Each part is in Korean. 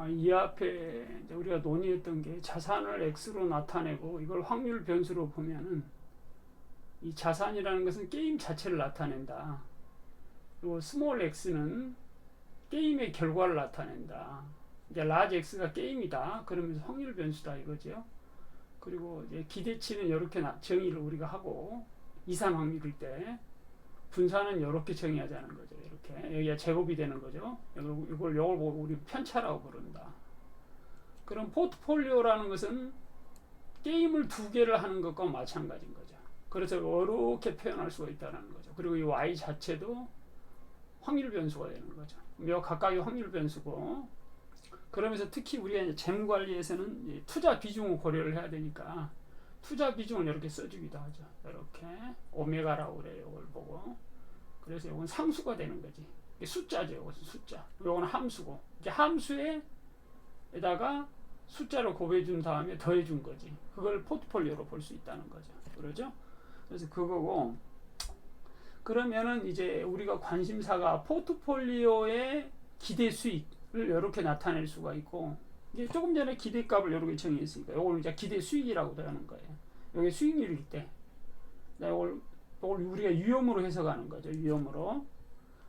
이 앞에 이제 우리가 논의했던 게 자산을 X로 나타내고 이걸 확률 변수로 보면은 이 자산이라는 것은 게임 자체를 나타낸다. 그리고 스몰 x는 게임의 결과를 나타낸다. 이제 라지 x가 게임이다. 그러면서 확률 변수다 이거죠. 그리고 이제 기대치는 이렇게 정의를 우리가 하고 이상 확률일 때 분산은 이렇게 정의하자는 거죠. 이렇게 여기가 제곱이 되는 거죠. 이걸 보고 우리 편차라고 부른다. 그럼 포트폴리오라는 것은 게임을 두 개를 하는 것과 마찬가지인 거죠. 그래서 이렇게 표현할 수가 있다는 거죠. 그리고 이 y 자체도 확률 변수가 되는 거죠. 몇 각각의 확률 변수고, 그러면서 특히 우리가 이제 재무 관리에서는 투자 비중을 고려를 해야 되니까 투자 비중을 이렇게 써주기도 하죠. 이렇게 오메가라고 그래요. 이걸 보고. 그래서 이건 상수가 되는 거지. 이게 숫자죠. 이것은 숫자. 이건 함수고. 이제 함수에다가 숫자를 곱해준 다음에 더해준 거지. 그걸 포트폴리오로 볼 수 있다는 거죠. 그러죠? 그래서 그거고. 그러면은 이제 우리가 관심사가 포트폴리오의 기대 수익을 이렇게 나타낼 수가 있고, 이게 조금 전에 기대값을 이렇게 정의했으니까 이걸 이제 기대 수익이라고도 하는 거예요. 이게 수익률일 때, 이걸 우리가 위험으로 해석하는 거죠. 위험으로.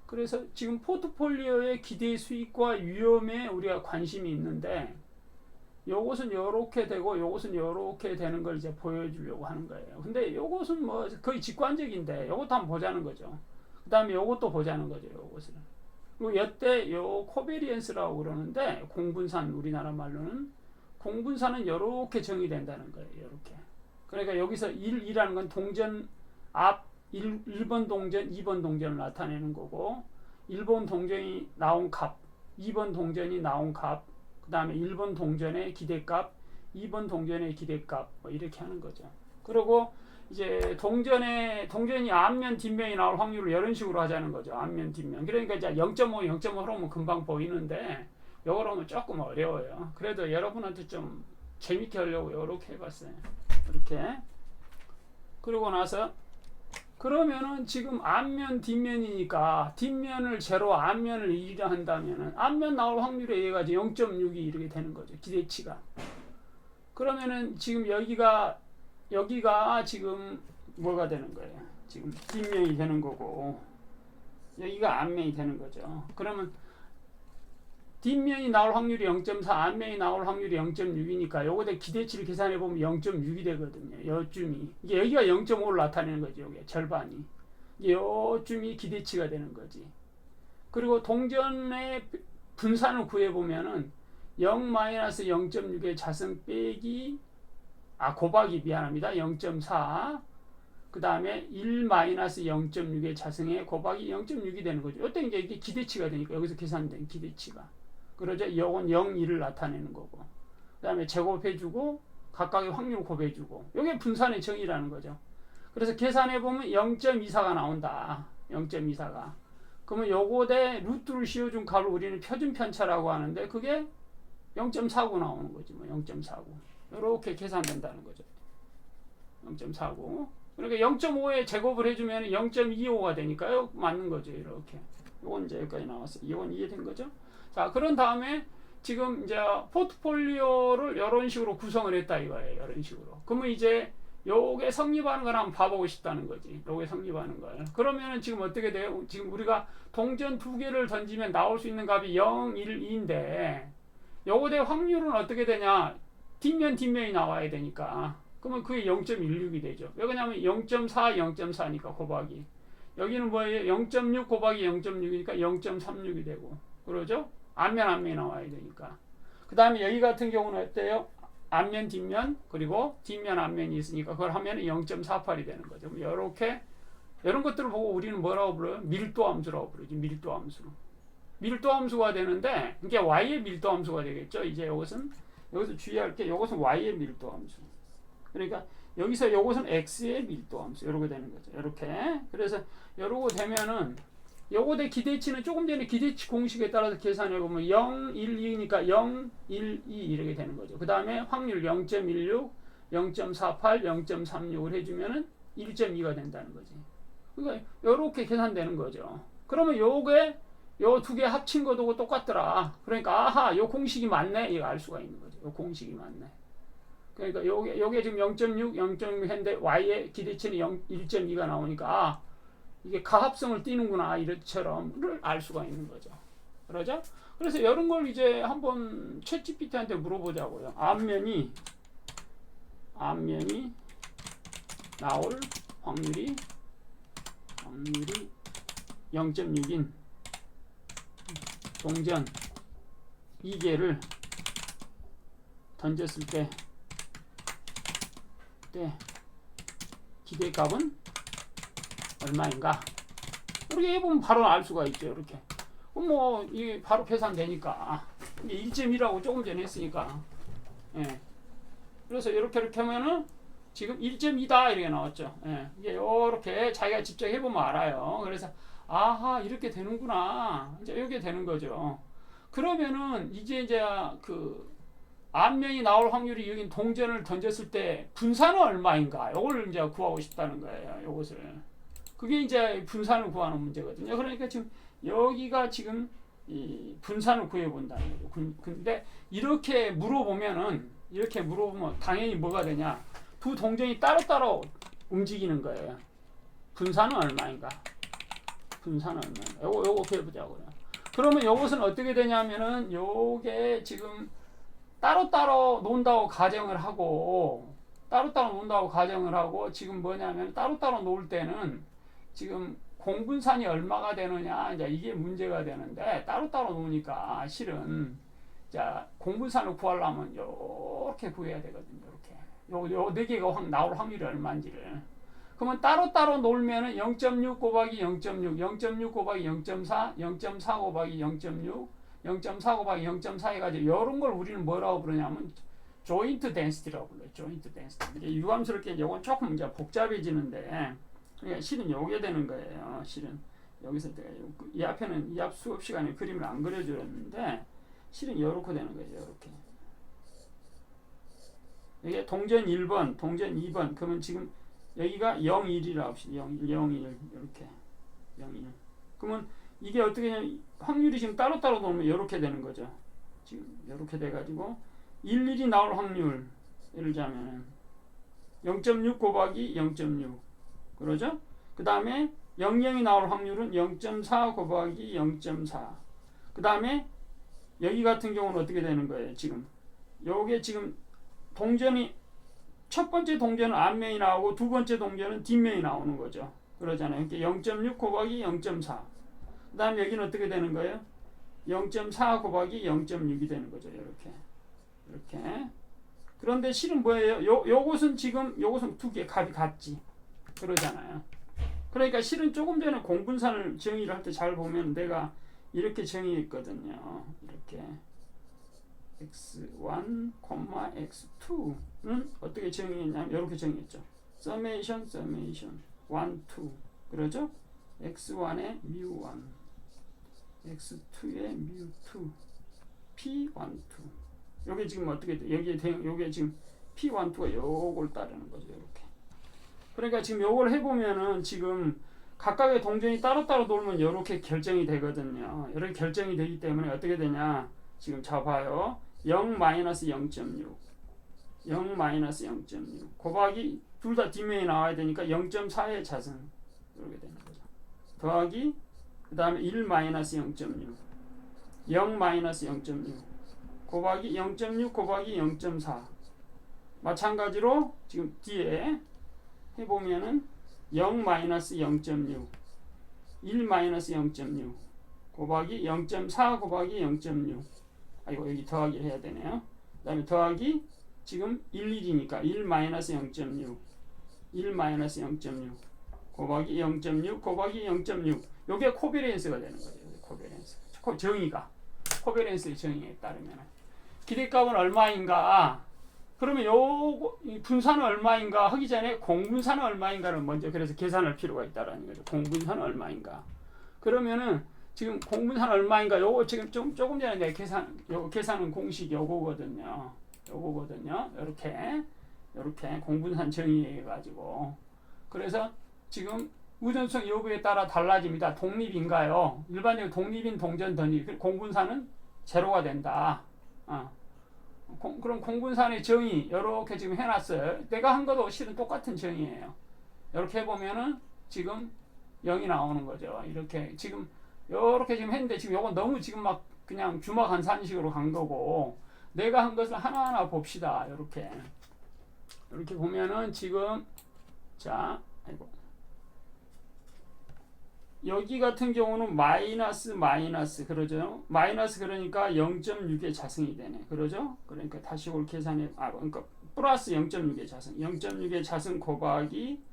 그래서 지금 포트폴리오의 기대 수익과 위험에 우리가 관심이 있는데, 요것은 요렇게 되고 요것은 요렇게 되는 걸 이제 보여주려고 하는 거예요. 근데 요것은 뭐 거의 직관적인데 요것도 한번 보자는 거죠. 그 다음에 요것도 보자는 거죠. 요것을. 그리고 여태 요 코베리언스라고 그러는데, 공분산, 우리나라 말로는 공분산은 요렇게 정의된다는 거예요. 요렇게. 그러니까 여기서 1이라는 건 동전 앞 1번 동전, 2번 동전을 나타내는 거고, 1번 동전이 나온 값, 2번 동전이 나온 값, 그 다음에 1번 동전의 기대값, 2번 동전의 기대값, 뭐 이렇게 하는 거죠. 그리고 이제 동전이 앞면, 뒷면이 나올 확률을 이런 식으로 하자는 거죠. 앞면, 뒷면. 그러니까 이제 0.5, 0.5로 하면 금방 보이는데, 이걸 하면 조금 어려워요. 그래도 여러분한테 좀 재밌게 하려고 이렇게 해봤어요. 이렇게. 그러고 나서, 그러면은 지금 앞면, 뒷면이니까 뒷면을 제로, 앞면을 1이라 한다면은 앞면 나올 확률에 의해 가지고 0.6이 이렇게 되는 거죠. 기대치가. 그러면은 지금 여기가 지금 뭐가 되는 거예요? 지금 뒷면이 되는 거고, 여기가 앞면이 되는 거죠. 그러면 뒷면이 나올 확률이 0.4, 앞면이 나올 확률이 0.6이니까 요거대 기대치를 계산해 보면 0.6이 되거든요. 요쯤이. 이게 여기가 0.5를 나타내는 거죠. 요게 절반이. 이게 요쯤이 기대치가 되는 거지. 그리고 동전의 분산을 구해 보면은 0-0.6의 자승 빼기 곱하기 0.4, 그 다음에 1-0.6의 자승에 곱하기 0.6이 되는 거죠. 이때 이제 이게 기대치가 되니까 여기서 계산된 기대치가. 그러죠. 이건 0, 1을 나타내는 거고. 그 다음에 제곱해주고, 각각의 확률을 곱해주고. 이게 분산의 정의라는 거죠. 그래서 계산해보면 0.24가 나온다. 0.24가. 그러면 요거대 루트를 씌워준 값을 우리는 표준 편차라고 하는데, 그게 0.49 나오는 거지. 뭐 0.49. 이렇게 계산된다는 거죠. 0.49. 그러니까 0.5에 제곱을 해주면 0.25가 되니까요. 맞는 거죠. 이렇게. 이건 이제 여기까지 나왔어요. 이건 이해된 거죠? 자, 그런 다음에 지금 이제 포트폴리오를 이런 식으로 구성을 했다 이거예요. 이런 식으로. 그러면 이제 요게 성립하는 걸 한번 봐보고 싶다는 거지. 요게 성립하는 걸. 그러면은 지금 어떻게 돼요? 지금 우리가 동전 두 개를 던지면 나올 수 있는 값이 0, 1, 2인데 요거 대 확률은 어떻게 되냐? 뒷면이 나와야 되니까. 그러면 그게 0.16이 되죠. 왜 그러냐면 0.4, 0.4니까 곱하기. 여기는 뭐예요? 0.6 곱하기 0.6이니까 0.36이 되고. 그러죠? 앞면이 나와야 되니까. 그 다음에 여기 같은 경우는 어때요? 앞면, 뒷면, 그리고 뒷면, 앞면이 있으니까 그걸 하면 0.48이 되는 거죠. 이렇게, 이런 것들을 보고 우리는 뭐라고 불러요? 밀도함수라고 부르지. 밀도함수. 밀도함수가 되는데, 이게 y의 밀도함수가 되겠죠. 이제 여기서 주의할 게, 이것은 y의 밀도함수. 그러니까 여기서 이것은 x의 밀도함수. 이렇게 되는 거죠. 이렇게. 그래서 이러고 되면은 요거 대 기대치는 조금 전에 기대치 공식에 따라서 계산해 보면 0, 1, 2니까 0, 1, 2 이렇게 되는 거죠. 그 다음에 확률 0.16, 0.48, 0.36을 해주면은 1.2가 된다는 거지. 그러니까 요렇게 계산되는 거죠. 그러면 요게 요 두 개 합친 거도 똑같더라. 그러니까 아하, 요 공식이 맞네. 이거 알 수가 있는 거죠. 요 공식이 맞네. 그러니까 요게 지금 0.6, 0.6 했는데 y의 기대치는 1.2가 나오니까 아, 이게 가합성을 띠는구나. 이처럼를 알 수가 있는 거죠. 그러죠? 그래서 이런 걸 이제 한번 챗GPT한테 물어보자고요. 앞면이 나올 확률이 0.6인 동전 2개를 던졌을 때 기대값은 얼마인가? 이렇게 해보면 바로 알 수가 있죠. 이렇게. 그럼 뭐 이게 바로 계산되니까. 이게 1.2라고 조금 전에 했으니까. 예. 그래서 이렇게 하면은 지금 1.2다 이렇게 나왔죠. 예. 이게 이렇게 자기가 직접 해보면 알아요. 그래서 아하, 이렇게 되는구나. 이제 이렇게 되는 거죠. 그러면은 이제 그 앞면이 나올 확률이 여긴 동전을 던졌을 때 분산은 얼마인가? 이걸 이제 구하고 싶다는 거예요. 이것을. 그게 이제 분산을 구하는 문제거든요. 그러니까 지금 여기가 지금 이 분산을 구해본다는 거죠. 근데 이렇게 물어보면 당연히 뭐가 되냐? 두 동전이 따로따로 움직이는 거예요. 분산은 얼마인가? 요거 해보자고요. 그러면 요것은 어떻게 되냐면은 요게 지금 따로따로 논다고 가정을 하고 지금 뭐냐면 따로따로 놓을 때는 지금 공분산이 얼마가 되느냐 이제 이게 문제가 되는데 따로따로 놓으니까 실은 자 공분산을 구하려면 이렇게 구해야 되거든요. 이렇게 요 네 개가 나올 확률이 얼마인지를. 그러면 따로따로 놓으면은 0.6 곱하기 0.6, 0.6 곱하기 0.4, 0.4 곱하기 0.6, 0.4 곱하기 0.4 해가지고 이런 걸 우리는 뭐라고 부르냐면 조인트 덴시티라고 불러요. 조인트 덴시티. 이게 유감스럽게 이건 조금 이제 복잡해지는데 그러니까 실은 요게 되는 거예요. 실은 여기서 이 앞에는 이 앞 수업 시간에 그림을 안 그려줬는데 실은 요렇게 되는 거죠. 요렇게. 이게 동전 1번, 동전 2번. 그러면 지금 여기가 0, 1이라고 합시다. 0, 1, 0, 1 이렇게 0, 1. 그러면 이게 어떻게 되냐면 확률이 지금 따로따로 놓으면 이렇게 되는 거죠. 지금 이렇게 돼가지고 1, 1이 나올 확률 예를 들자면 0.6 곱하기 0.6 그러죠? 그 다음에 0, 0이 나올 확률은 0.4 곱하기 0.4 그 다음에 여기 같은 경우는 어떻게 되는 거예요? 지금 요게 지금 동전이 첫 번째 동전은 앞면이 나오고 두 번째 동전은 뒷면이 나오는 거죠. 그러잖아요. 0.6 곱하기 0.4 그 다음에 여기는 어떻게 되는 거예요? 0.4 곱하기 0.6이 되는 거죠. 이렇게. 그런데 실은 뭐예요? 요것은 두 개 값이 같지. 그러잖아요. 그러니까 실은 조금 전에 공분산을 정의를 할 때 잘 보면 내가 이렇게 정의했거든요. 이렇게. x1, x2는 어떻게 정의했냐면 이렇게 정의했죠. summation 1, 2 그러죠? x1의 mu1 x2의 mu2 p12 요게 지금 어떻게 돼? 요게 지금 p12가 요걸 따르는 거죠. 이렇게. 그러니까 지금 요걸 해보면은 지금 각각의 동전이 따로따로 돌면 이렇게 결정이 되거든요. 이렇게 결정이 되기 때문에 어떻게 되냐? 지금 잡아요. 0-0.6 0-0.6 곱하기 둘 다 뒷면이 나와야 되니까 0.4의 자승 이렇게 되는 거죠. 더하기 그 다음에 1-0.6 0-0.6 곱하기 0.6 곱하기 0.4 마찬가지로 지금 뒤에 해보면은 0-0.6 1-0.6 곱하기 0.4 곱하기 0.6 아이고 여기 더하기를 해야 되네요. 그 다음에 더하기 지금 1, 1이니까 1-0.6 1-0.6 곱하기 0.6 곱하기 0.6 요게 코베렌스가 되는 거죠. 코베렌스 정의가 코베렌스의 정의에 따르면 기대값은 얼마인가 그러면 요거 분산은 얼마인가 하기 전에 공분산은 얼마인가를 먼저 그래서 계산할 필요가 있다라는 거죠. 공분산은 얼마인가 그러면은 지금 공분산 얼마인가 요거 지금 조금 전에 내가 계산은 공식 요거거든요. 이렇게 공분산 정의해 가지고 그래서 지금 우전성 여부에 따라 달라집니다. 독립인가요? 일반적으로 독립인, 동전, 던입. 공분사는 제로가 된다. 그럼 공분산의 정의 이렇게 지금 해놨어요. 내가 한 것도 실은 똑같은 정의예요. 이렇게 해보면은 지금 0이 나오는 거죠. 이렇게 지금 했는데 지금 요건 너무 지금 막 그냥 주먹 한 산식으로 간 거고, 내가 한 것을 하나하나 봅시다. 이렇게 보면은 지금 자, 아이고. 여기 같은 경우는 마이너스 그러죠. 마이너스 그러니까 0.6의 자승이 되네. 그러죠? 그러니까 다시 이걸 계산해. 그러니까 플러스 0.6의 자승. 0.6의 자승 곱하기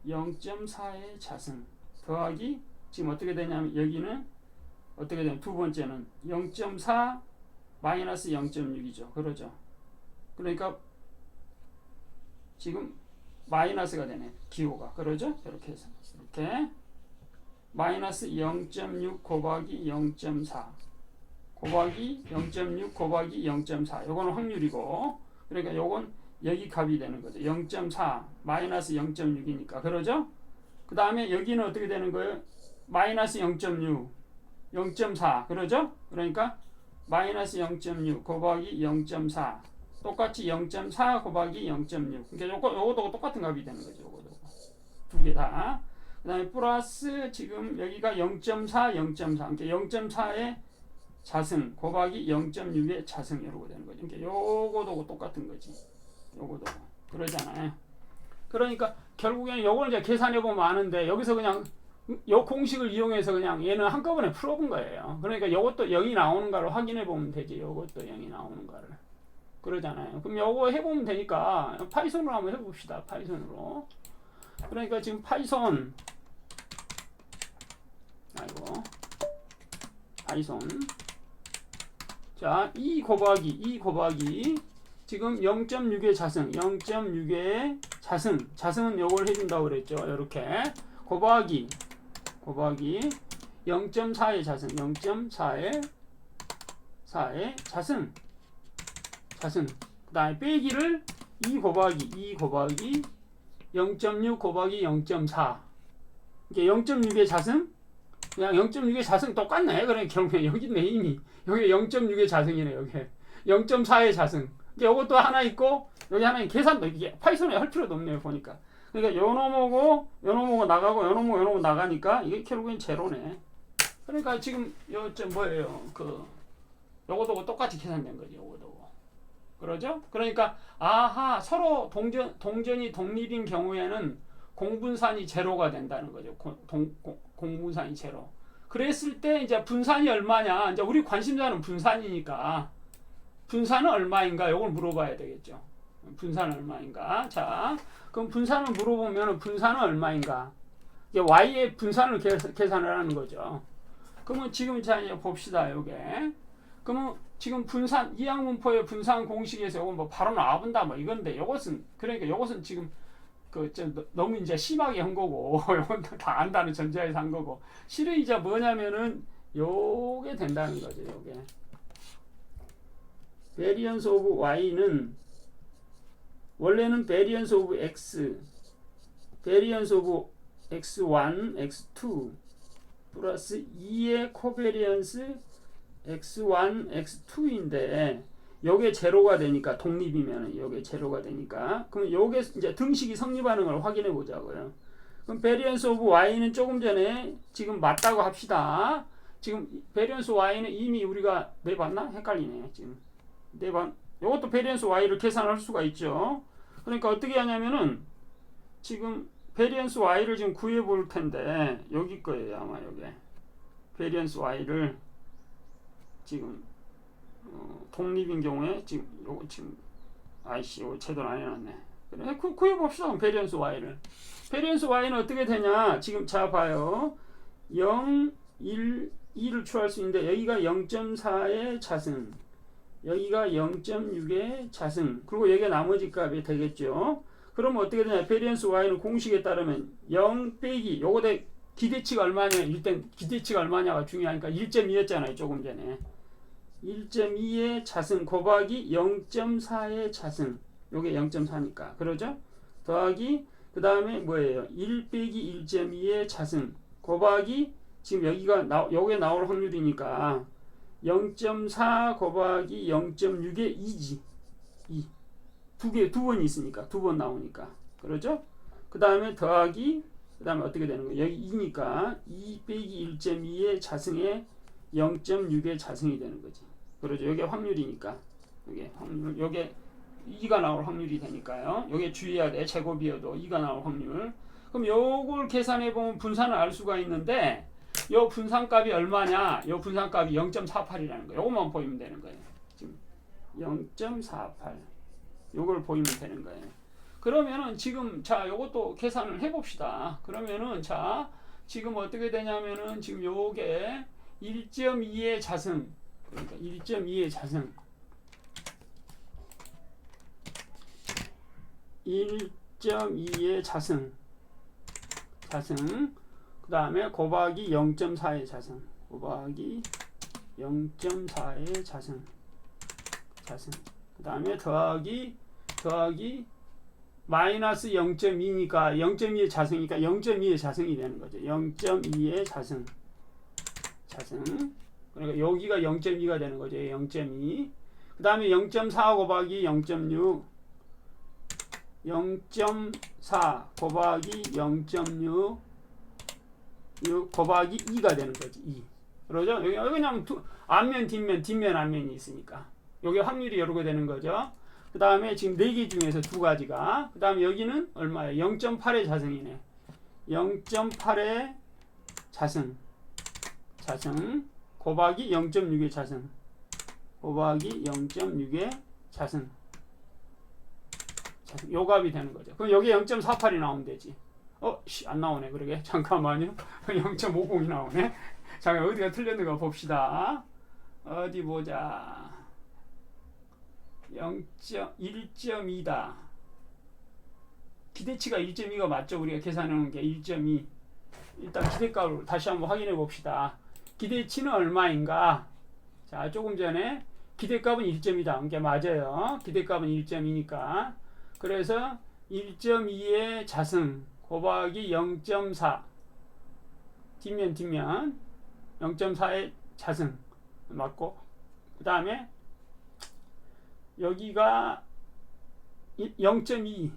0.4의 자승 더하기 지금 어떻게 되냐면 여기는 어떻게 되냐면 두 번째는 0.4 마이너스 0.6이죠. 그러죠? 그러니까 지금 마이너스가 되네. 기호가. 그러죠? 이렇게 해서 이렇게 마이너스 0.6 곱하기 0.4 곱하기 0.6 곱하기 0.4 요거는 확률이고, 그러니까 요건 여기 값이 되는 거죠. 0.4 마이너스 0.6이니까. 그러죠? 그 다음에 여기는 어떻게 되는 거예요? 마이너스 0.6 0.4 그러죠? 그러니까 마이너스 0.6 곱하기 0.4 똑같이 0.4 곱하기 0.6. 그러니까 요것도 똑같은 값이 되는 거죠. 요것도 두 개 다. 그 다음에 플러스 지금 여기가 0.4 0.4 그러니까 0.4의 자승 곱하기 0.6의 자승 이러고 되는 거죠. 그러니까 요거도 똑같은 거지. 요거도 그러잖아요. 그러니까 결국에는 요걸 이제 계산해 보면 아는데, 여기서 그냥 요 공식을 이용해서 그냥 얘는 한꺼번에 풀어본 거예요. 그러니까 요것도 0이 나오는가를 확인해 보면 되지. 요것도 0이 나오는가를. 그러잖아요. 그럼 요거 해보면 되니까 파이썬으로 한번 해봅시다. 파이썬으로. 그러니까 지금 파이썬 자, 2 곱하기 지금 0.6의 자승 0.6의 자승은 요걸 해준다고 그랬죠. 이렇게 곱하기 0.4의 자승 0.4의 자승 그 다음에 빼기를 2 곱하기 0.6 곱하기 0.4 이게 0.6의 자승 그냥 0.6의 자승 똑같네. 그러니까 결국에 여기 있네 이미. 여기 0.6의 자승이네. 여기 0.4의 자승. 이것도 하나 있고 여기 하나 계산도 이게 파이썬에 할 필요도 없네요. 보니까. 그러니까 요 놈하고 나가고 요 놈하고 나가니까 이게 결국엔 제로네. 그러니까 지금 요점 뭐예요? 요거도 똑같이 계산된 거지. 요거도. 그러죠? 그러니까 서로 동전이 독립인 경우에는 공분산이 제로가 된다는 거죠. 공분산이 제로. 그랬을 때 이제 분산이 얼마냐? 이제 우리 관심사는 분산이니까 분산은 얼마인가? 이걸 물어봐야 되겠죠. 분산은 얼마인가? 자, 그럼 분산을 물어보면 분산은 얼마인가? 이게 y의 분산을 계산을 하는 거죠. 그러면 지금 자 이제 봅시다. 요게. 그러면 지금 분산 이항분포의 분산 공식에서 이건 뭐 바로 나와본다 뭐 이건데 요것은 지금 너무 이제 심하게 한 거고 이건 다 안다는 전제에서 한 거고, 실은 이제 뭐냐면은 요게 된다는 거죠. 요게 variance of y는 원래는 variance of x variance of x1 x2 플러스 2의 코베리언스 x1 x2인데 요게 제로가 되니까 독립이면 요게 제로가 되니까 그럼 요게 이제 등식이 성립하는 걸 확인해 보자고요. 그럼 variance of y는 조금 전에 지금 맞다고 합시다. 지금 variance y는 이미 우리가 내봤나? 헷갈리네. 지금 내봤. 요것도 variance y를 계산할 수가 있죠. 그러니까 어떻게 하냐면은 지금 variance y를 지금 구해 볼 텐데 여기 거예요. 아마 요게 variance y를 지금 독립인 경우에 지금 요거 지금 요거 제대로 안 해놨네. 그래 구해봅시다. 베리언스 y를. 베리언스 y는 어떻게 되냐? 지금 자 봐요. 0, 1, 2를 추할 수 있는데 여기가 0.4의 자승, 여기가 0.6의 자승, 그리고 여기가 나머지 값이 되겠죠. 그러면 어떻게 되냐? 베리언스 y는 공식에 따르면 0 빼기 요거대 기대치가 얼마냐? 일단 기대치가 얼마냐가 중요하니까 1.2였잖아요. 조금 전에. 1.2의 자승 곱하기 0.4의 자승 요게 0.4니까 그러죠? 더하기 그 그 다음에 뭐예요? 1 빼기 1.2의 자승 곱하기 지금 여기에 나올 확률이니까 0.4 곱하기 0.6의 2지. 2. 두 번이 있으니까 두 번 나오니까. 그러죠? 그 다음에 더하기 그 다음에 어떻게 되는 거예요? 여기 2니까 2 빼기 1.2의 자승에 0.6의 자승이 되는 거지. 그러죠? 여기 확률이니까. 여기 확률, 여기 2가 나올 확률이 되니까요. 여기 주의해야 돼. 제곱이어도 2가 나올 확률. 그럼 요걸 계산해 보면 분산을 알 수가 있는데 요 분산값이 얼마냐? 요 분산값이 0.48이라는 거예요. 요것만 보이면 되는 거예요. 지금 0.48. 요걸 보이면 되는 거예요. 그러면은 지금 자 요것도 계산을 해 봅시다. 그러면은 자 지금 어떻게 되냐면은 지금 요게 1.2의 자승 그러니까 1.2의 자승 1.2의 자승 그 다음에 곱하기 0.4의 자승 곱하기 0.4의 자승 그 다음에 더하기 마이너스 0.2니까 0.2의 자승이니까 0.2의 자승이 되는 거죠. 0.2의 자승 그러니까 여기가 0.2가 되는 거죠. 0.2 그 다음에 0.4 곱하기 0.6 0.4 곱하기 0.6 곱하기 2가 되는 거지. 2. 그러죠? 여기 그냥 앞면, 뒷면, 앞면이 있으니까. 여기 확률이 여러 개 되는 거죠. 그 다음에 지금 4개 중에서 2가지가. 그 다음에 여기는 얼마예요? 0.8의 자승이네. 0.8의 자승. 곱하기 0.6의 자승. 곱하기 0.6의 자승. 요 값이 되는 거죠. 그럼 여기 0.48이 나오면 되지. 안 나오네. 그러게. 잠깐만요. 0.50이 나오네. 잠깐 어디가 틀렸는가 봅시다. 어디 보자. 1.2다. 기대치가 1.2가 맞죠? 우리가 계산해 놓은 게 1.2. 일단 기대값을 다시 한번 확인해 봅시다. 기대치는 얼마인가? 자, 조금 전에 기대값은 1.2다. 이게 맞아요. 기대값은 1.2니까. 그래서 1.2의 자승 곱하기 0.4 뒷면 0.4의 자승 맞고 그 다음에 여기가 0.2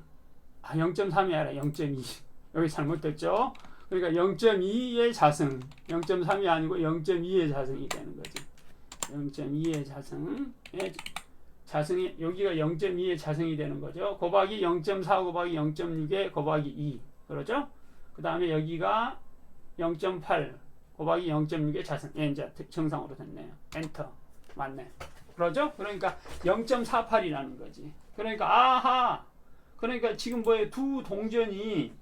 0.3이 아니라 0.2 여기 잘못됐죠. 그러니까 0.2의 자승 0.3이 아니고 0.2의 자승이 되는 거지. 0.2의 자승이 여기가 0.2의 자승이 되는 거죠. 곱하기 0.4 곱하기 0.6에 곱하기 2 그러죠. 그 다음에 여기가 0.8 곱하기 0.6의 자승 이제 정상으로 됐네요. 엔터 맞네. 그러죠. 그러니까 0.48이라는 거지. 그러니까 그러니까 지금 뭐예요? 두 동전이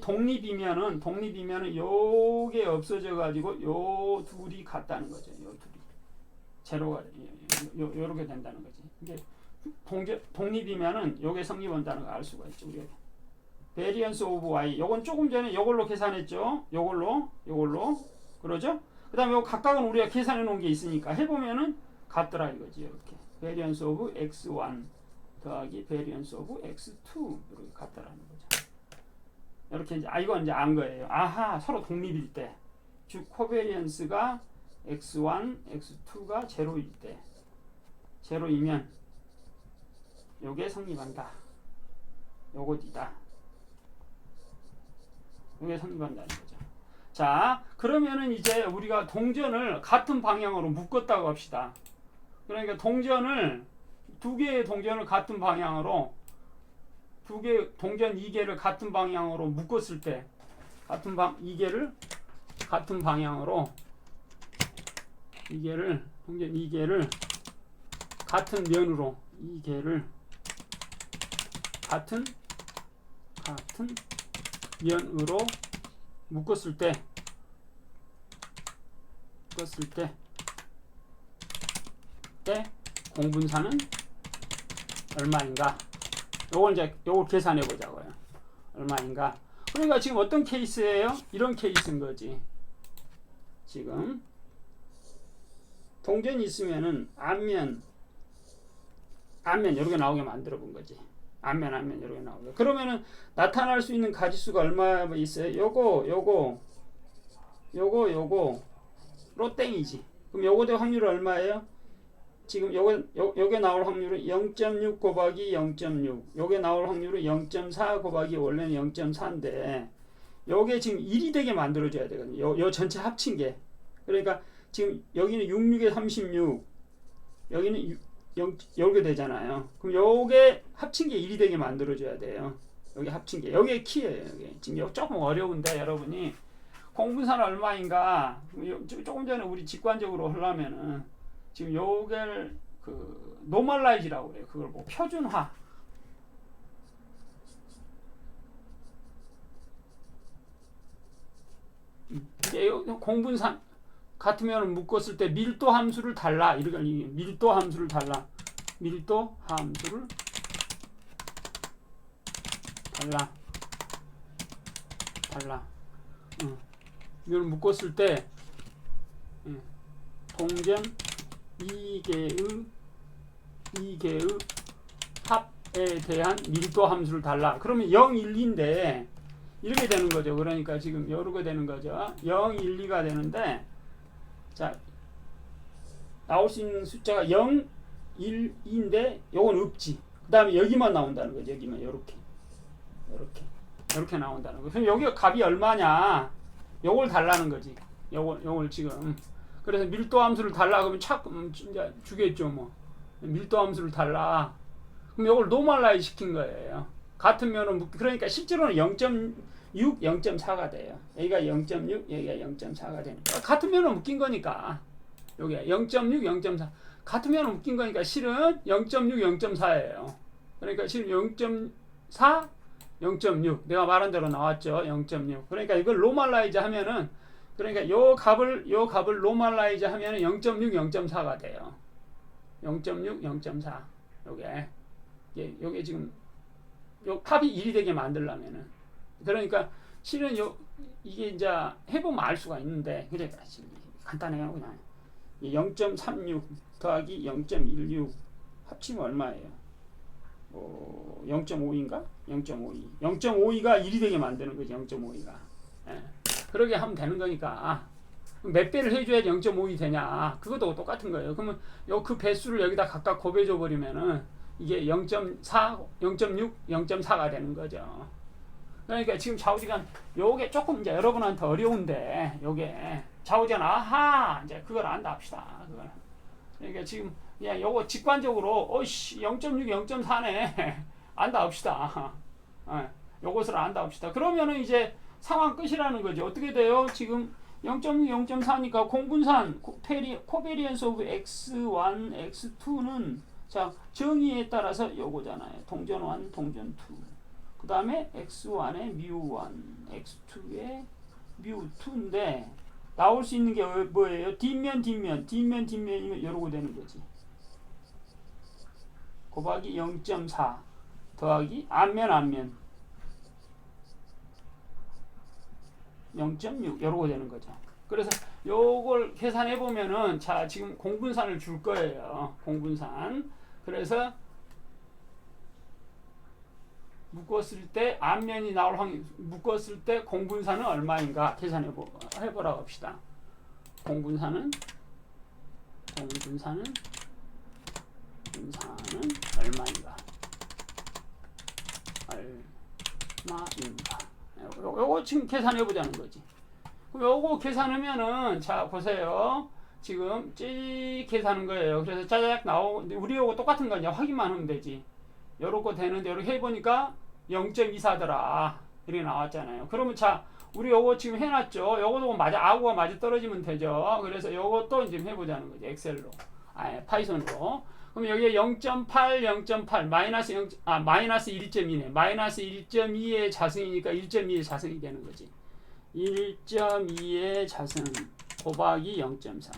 독립이면은 요게 없어져 가지고 요 둘이 같다는 거죠. 요 둘이 제로가 요렇게 된다는 거지. 이게 독립이면은 요게 성립한다는 걸 알 수가 있죠. 우리가 variance of y 요건 조금 전에 요걸로 계산했죠. 요걸로 그러죠. 그 다음에 요 각각은 우리가 계산해 놓은 게 있으니까 해보면은 같더라 이거지. 이렇게 variance of x1 더하기 variance of x2 이렇게 같다라는 거죠. 이렇게 이제 이건 이제 안 거예요. 서로 독립일 때, 즉 코베리언스가 x1, x2가 제로일 때, 제로이면 요게 성립한다. 요것이다. 요게 성립한다는 거죠. 자, 그러면은 이제 우리가 동전을 같은 방향으로 묶었다고 합시다. 그러니까 동전을 두 개의 동전을 같은 방향으로 동전 2개를 같은 방향으로 묶었을 때 동전 2개를 같은 면으로 2개를 같은 면으로 묶었을 때 공분사는 얼마인가? 요걸 계산해 보자고요. 얼마인가? 그러니까 지금 어떤 케이스예요? 이런 케이스인 거지. 지금 동전이 있으면은 앞면 이렇게 나오게 만들어 본 거지. 앞면 이렇게 나오죠. 그러면은 나타날 수 있는 가지수가 얼마 있어요? 요거로 땡이지. 그럼 요거 대 확률은 얼마예요? 지금 요게 나올 확률은 0.6 곱하기 0.6. 요게 나올 확률은 0.4 곱하기 원래는 0.4인데 요게 지금 1이 되게 만들어줘야 되거든요. 요 전체 합친 게. 그러니까 지금 여기는 66에 36, 여기는 요렇게 되잖아요. 그럼 요게 합친 게 1이 되게 만들어줘야 돼요. 여기 합친 게. 여기에 키예요. 여기. 지금 요 조금 어려운데 여러분이 공분산 얼마인가 조금 전에 우리 직관적으로 하려면은 지금 요걸 그 노멀라이즈라고 그래요. 그걸 뭐 표준화. 이제 공분산 같으면 묶었을 때 밀도 함수를 달라. 이렇게 밀도 함수를 달라. 밀도 함수를 달라. 이걸 묶었을 때 동전 2개의 합에 대한 밀도 함수를 달라. 그러면 0, 1, 2인데 이렇게 되는 거죠. 그러니까 지금 이렇게 되는 거죠. 0, 1, 2가 되는데 자 나올 수 있는 숫자가 0, 1, 2인데 요건 없지. 그 다음에 여기만 나온다는 거죠. 여기만 이렇게 나온다는 거. 그럼 여기 값이 얼마냐? 요걸 달라는 거지. 요걸 지금. 그래서 밀도 함수를 달라 그러면 진짜 주겠죠 뭐. 밀도 함수를 달라. 그럼 요걸 노멀라이즈 시킨 거예요. 같으면은 그러니까 실제로는 0.6, 0.4가 돼요. 여기가 0.6, 여기가 0.4가 되니까 같으면은 묶인 거니까. 요게 0.6, 0.4 같으면은 묶인 거니까 실은 0.6, 0.4예요. 그러니까 실은 0.4, 0.6 내가 말한 대로 나왔죠. 0.6 그러니까 이걸 노멀라이즈 하면은 그러니까 요 값을 노멀라이즈 하면은 0.6, 0.4가 돼요. 0.6, 0.4 요게 지금 요 값이 1이 되게 만들려면은 그러니까 실은 이게 이제 해보면 알 수가 있는데 그러니까 간단해요. 그냥 0.36 더하기 0.16 합치면 얼마예요? 0.5인가? 0.52. 0.52가 1이 되게 만드는 거지. 0.52가. 예. 그러게 하면 되는 거니까. 몇 배를 해줘야지 0.52 되냐? 그것도 똑같은 거예요. 그러면 그 배수를 여기다 각각 곱해줘 버리면은 이게 0.4, 0.6, 0.4가 되는 거죠. 그러니까 지금 좌우지간 요게 조금 이제 여러분한테 어려운데 요게 좌우지간 아하 이제 그걸 안다 합시다. 그걸. 그러니까 지금 요거 직관적으로 0.6, 0.4네 안다 합시다. 요것을 안다 합시다. 그러면은 이제 상황 끝이라는 거죠. 어떻게 돼요? 지금 0.6, 0.4니까 공분산 코베리언스 오브 x1, x2는 자 정의에 따라서 요거잖아요. 동전 1, 동전 2. 그 다음에 x1에 mu1, x2에 mu2인데 나올 수 있는 게 뭐예요? 뒷면이면 이러고 되는 거지. 곱하기 0.4 더하기 앞면 0.6 이러고 되는 거죠. 그래서 요걸 계산해 보면은 자 지금 공분산을 줄 거예요. 공분산. 그래서 묶었을 때 앞면이 나올 확률 묶었을 때 공분산은 얼마인가 계산해 해보라고 합시다. 공분산은 얼마인가? 요거 지금 계산해 보자는 거지. 그럼 요거 계산하면은 자 보세요. 지금 계산하는 거예요. 그래서 짜자작 우리 요거 똑같은 거 이제 확인만 하면 되지. 요렇게 되는데 요렇게 해보니까 0.24더라 이렇게 나왔잖아요. 그러면 자 우리 요거 지금 해놨죠. 요거도 아구가 맞아 떨어지면 되죠. 그래서 요것도 이제 해보자는 거지. 엑셀로 파이썬으로. 그럼 여기에 0.8 마이너스 1.2네. 마이너스 1.2의 자승이니까 1.2의 자승이 되는 거지. 1.2의 자승 곱하기 0.4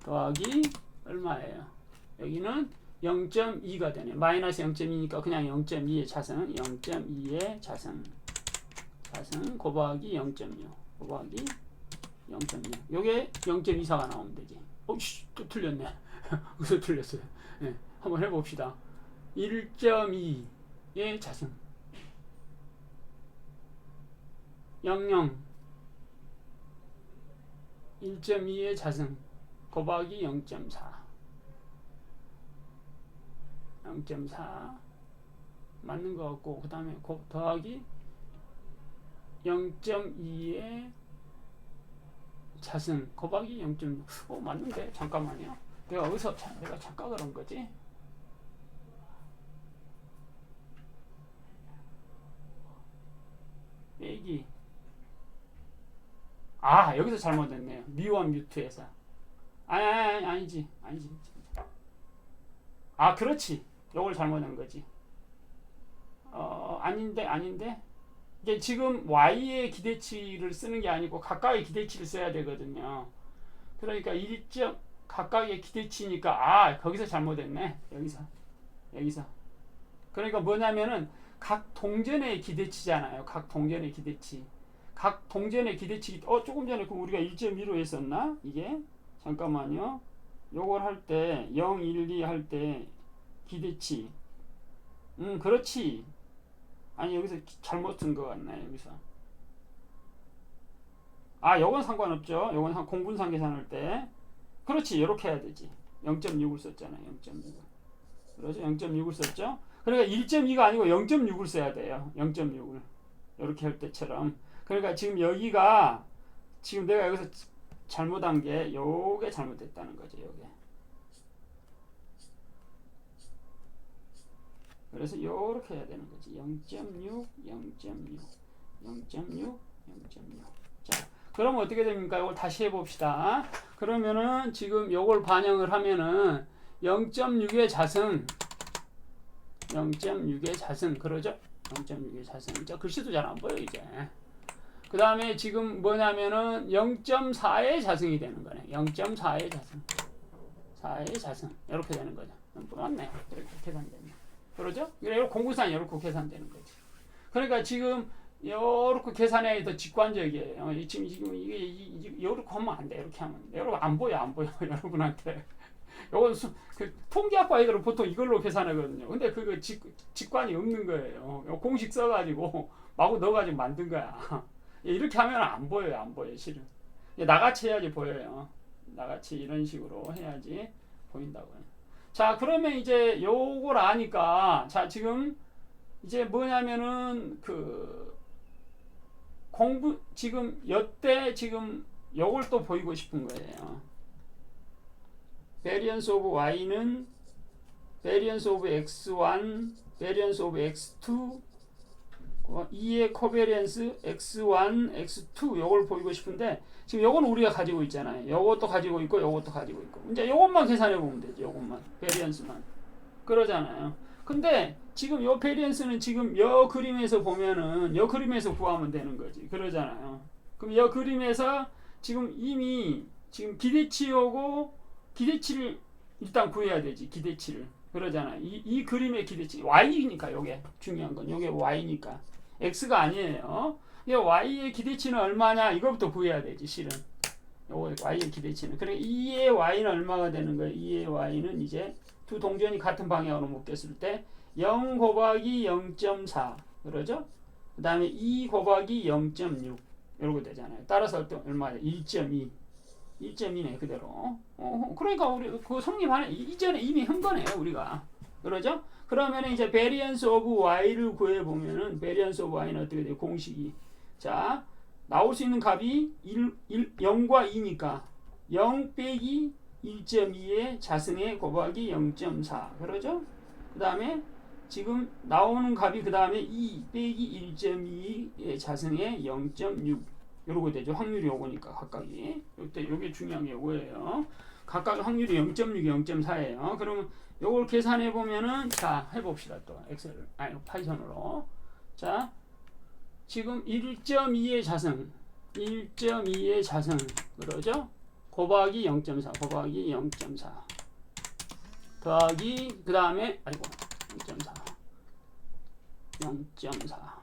더하기 얼마예요? 여기는 0.2가 되네. 마이너스 0.2니까 그냥 0.2의 자승 0.2의 자승 곱하기 0.6 곱하기 0.6 요게 0.24가 나오면 되지. 또 틀렸네. 그래서 틀렸어요. 네, 한번 해봅시다. 1.2의 자승 00 1.2의 자승 곱하기 0.4 맞는 것 같고 그 다음에 더하기 0.2의 자승 곱하기 0.6 맞는데? 잠깐만요. 내가 어디서 내가 착각을 한 거지? 빼기 여기서 잘못했네요. 뮤1 뮤2에서 아니지 그렇지. 요걸 잘못한 거지. 아닌데 이게 지금 y의 기대치를 쓰는 게 아니고 각각의 기대치를 써야 되거든요. 그러니까 1점 각각의 기대치니까 거기서 잘못했네. 여기서 그러니까 뭐냐면은 각 동전의 기대치잖아요. 각 동전의 기대치 조금 전에 우리가 1.2로 했었나? 이게 잠깐만요. 요걸 할 때 0, 1, 2 할 때 기대치 그렇지. 아니 여기서 잘못 쓴 것 같네. 여기서 요건 상관없죠. 요건 공분상 계산할 때 그렇지. 요렇게 해야 되지. 0.6을 썼잖아요. 0.6을 그렇죠. 0.6을 썼죠. 그러니까 1.2가 아니고 0.6을 써야 돼요. 0.6을 요렇게 할 때처럼. 그러니까 지금 여기가 지금 내가 여기서 잘못한 게 요게 잘못됐다는 거죠. 요게. 그래서 요렇게 해야 되는 거지. 0.6 자, 그러면 어떻게 됩니까? 이걸 다시 해봅시다. 그러면은 지금 요걸 반영을 하면은 0.6의 자승 그러죠? 0.6의 자승. 자, 글씨도 잘 안 보여 이제. 그 다음에 지금 뭐냐면은 0.4의 자승이 되는 거네. 0.4의 자승. 4의 자승. 이렇게 되는 거죠. 맞네. 이렇게 계산되네. 그러죠? 이렇게 공구상 이렇게 계산되는 거지. 그러니까 지금 이렇게 계산해야 더 직관적이에요. 지금 이게 이렇게 하면 안 돼. 이렇게 하면 여러분 안 보여 여러분한테. 요건 통계학과 애들은 보통 이걸로 계산하거든요. 근데 그거 직관이 없는 거예요. 공식 써가지고 마구 넣어가지고 만든 거야. 이렇게 하면 안 보여 실은. 나같이 해야지 보여요. 나같이 이런 식으로 해야지 보인다고요. 자, 그러면 이제 요걸 아니까 자, 지금 이제 뭐냐면은 지금 여태 지금 요걸 또 보이고 싶은 거예요. variance of y는 variance of x1, variance of x2 2의 코베리언스 x1, x2 요걸 보이고 싶은데 지금 요건 우리가 가지고 있잖아요. 요것도 가지고 있고 요것도 가지고 있고 이제 요것만 계산해 보면 되죠. 요것만 베리언스만 그러잖아요. 근데 지금 요 베리언스는 지금 요 그림에서 보면은 요 그림에서 구하면 되는 거지. 그러잖아요. 그럼 요 그림에서 지금 이미 지금 기대치하고 기대치를 일단 구해야 되지. 기대치를 그러잖아요. 이 그림의 기대치 y니까 요게 중요한 건 요게 y니까 x가 아니에요. y의 기대치는 얼마냐 이거부터 구해야 되지 실은. 요거 y의 기대치는. 그러니까 2의 y는 얼마가 되는 거예요. 2의 y는 이제 두 동전이 같은 방향으로 묶였을 때 0 곱하기 0.4 그러죠. 그 다음에 2 곱하기 0.6 이러고 되잖아요. 따라서 얼마냐 1.2 1.2네 그대로. 그러니까 우리 그 성립하는 이전에 이미 한 거네요 우리가. 그러죠? 그러면 이제 variance of y를 구해 보면은 variance of y는 어떻게 돼요? 공식이 자 나올 수 있는 값이 0과 2니까 0 빼기 1.2의 자승에 곱하기 0.4 그러죠? 그 다음에 지금 나오는 값이 그 다음에 2 빼기 1.2의 자승에 0.6 이러고 되죠. 확률이 요거니까 각각이. 요게 중요한 게 요거예요. 각각 확률이 0.6, 0.4예요. 그러면 요걸 계산해 보면은 자, 해 봅시다. 또 엑셀 파이썬으로. 자, 지금 1.2의 자승. 1.2의 자승. 그러죠? 곱하기 0.4. 곱하기 0.4. 더하기 그다음에 0.4. 0.4.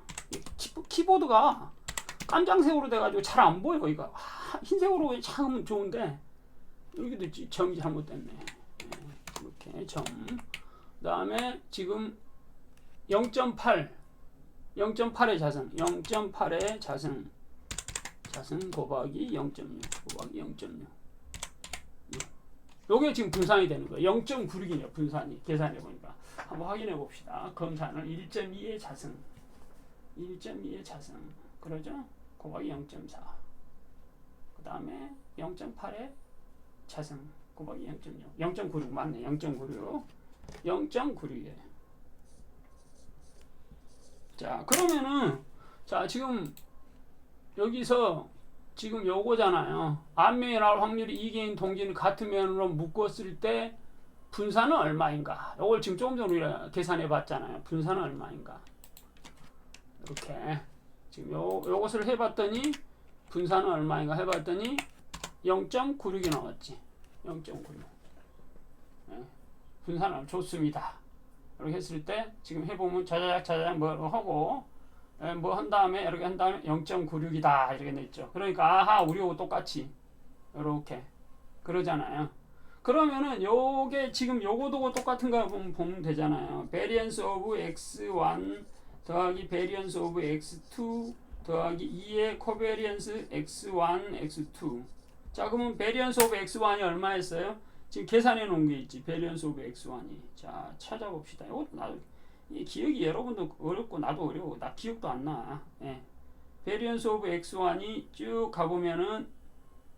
키보드가 깜장색으로 돼가지고 잘 안 보여. 이거 흰색으로 참으면 좋은데 여기도 점이 잘못됐네. 이렇게 점. 다음에 지금 0.8 0.8의 자승 0.8의 자승 곱하기 0.6 곱하기 0.6 요게 지금 분산이 되는 거예요. 0.96이네요. 분산이 계산해 보니까 한번 확인해 봅시다. 검산을 1.2의 자승 1.2의 자승 그러죠? 곱하기 0.4 그 다음에 0.8의 자승 곱하기 0.6 0.96 맞네. 0.96이에요. 자 그러면은 자 지금 여기서 지금 요거잖아요. 앞면에 나올 확률이 이개인 동진이 같은 면으로 묶었을 때 분산은 얼마인가? 요걸 지금 조금 전에 우리가 계산해 봤잖아요. 분산은 얼마인가? 이렇게 지금 요것을 해봤더니 분산은 얼마인가 해봤더니 0.96이 나왔지. 0.96. 네. 분산은 좋습니다. 이렇게 했을 때 지금 해보면 자자작 뭐 하고 뭐 한 다음에 이렇게 한 다음에 0.96이다 이렇게 냈죠. 그러니까 아하 우리하고 똑같이 이렇게 그러잖아요. 그러면은 요게 지금 요거도 똑같은 거 보면 되잖아요. variance of x1 더하기 variance of x2 더하기 2의 covariance x1 x2. 자 그러면 variance of x1이 얼마였어요? 지금 계산해 놓은 게 있지. variance of x1이. 자 찾아봅시다. 이것도 나도 이 기억이 여러분도 어렵고 나도 어려워. 나 기억도 안 나. 예. variance of x1이 쭉 가보면은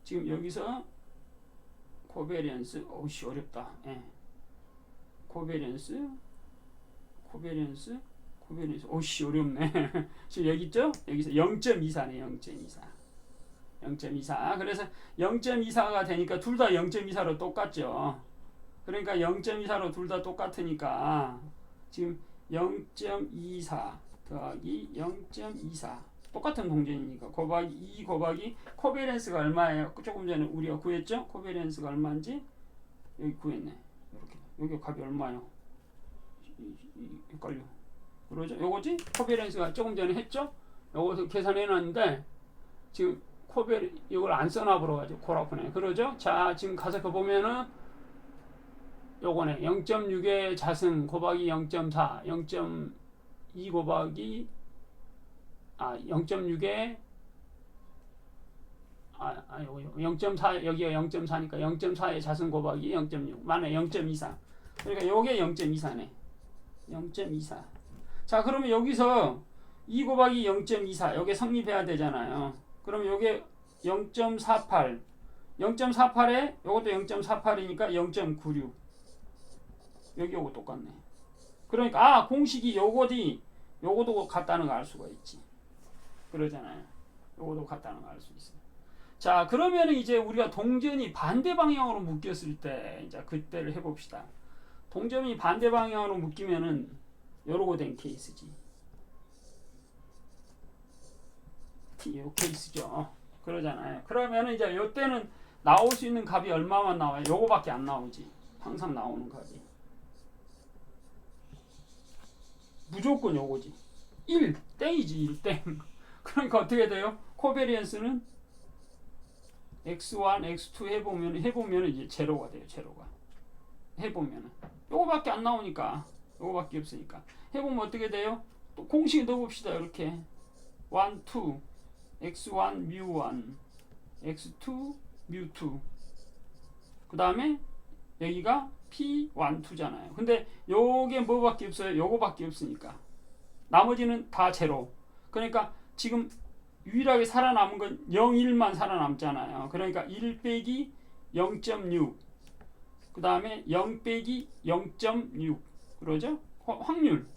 지금 여기서 covariance 어우씨 어렵다. 예. covariance 어우씨 어렵네. 지금 여기 있죠? 여기서 0.24네. 0.24 그래서 0.24가 되니까 둘 다 0.24로 똑같죠. 그러니까 0.24로 둘 다 똑같으니까 지금 0.24 더하기 0.24 똑같은 동전이니까 곱하기 2 곱하기 코베렌스가 얼마예요? 조금 전에 우리가 구했죠? 코베렌스가 얼마인지 여기 구했네. 이렇게 여기 값이 얼마요? 헷갈려. 그러죠? 요거지? 코베렌스가 조금 전에 했죠? 요것을 계산해 놨는데 지금 이걸 안 써놔버려 가지고 골아프네. 그러죠? 자 지금 가서 그 보면은 요거네 0.6의 자승 곱하기 0.4 0.2 곱하기 0.6의 0.4 여기가 0.4니까 0.4의 자승 곱하기 0.6 맞네. 0.24 그러니까 요게 0.24네. 0.24 자 그러면 여기서 2 곱하기 0.24 요게 성립해야 되잖아요. 그럼 요게 0.48 0.48에 요것도 0.48이니까 0.96 여기 요거 똑같네. 그러니까 공식이 요거도 같다는 거 알 수가 있지. 그러잖아요. 요거도 같다는 거 알 수 있어요. 자 그러면은 이제 우리가 동전이 반대 방향으로 묶였을 때 이제 그때를 해봅시다. 동전이 반대 방향으로 묶이면은 요러고 된 케이스지. 요 케이스죠. 그러잖아요. 그러면은 이제 요때는 나올 수 있는 값이 얼마만 나와요? 요거밖에 안 나오지. 항상 나오는 값이 무조건 요거지. 1 땡이지. 1 땡. 그러니까 어떻게 돼요? 코베리언스는 x1, x2 해보면 이제 제로가 돼요. 제로가 해보면은 요거밖에 안 나오니까 요거밖에 없으니까 해보면 어떻게 돼요? 또 공식 넣어봅시다. 이렇게 1, 2 x1 mu1 x2 mu2 그 다음에 여기가 p1, 2잖아요. 근데 요게 뭐밖에 없어요? 요거밖에 없으니까 나머지는 다 제로. 그러니까 지금 유일하게 살아남은 건 0, 1만 살아남잖아요. 그러니까 1 빼기 0.6 그 다음에 0 빼기 0.6 그러죠? 확률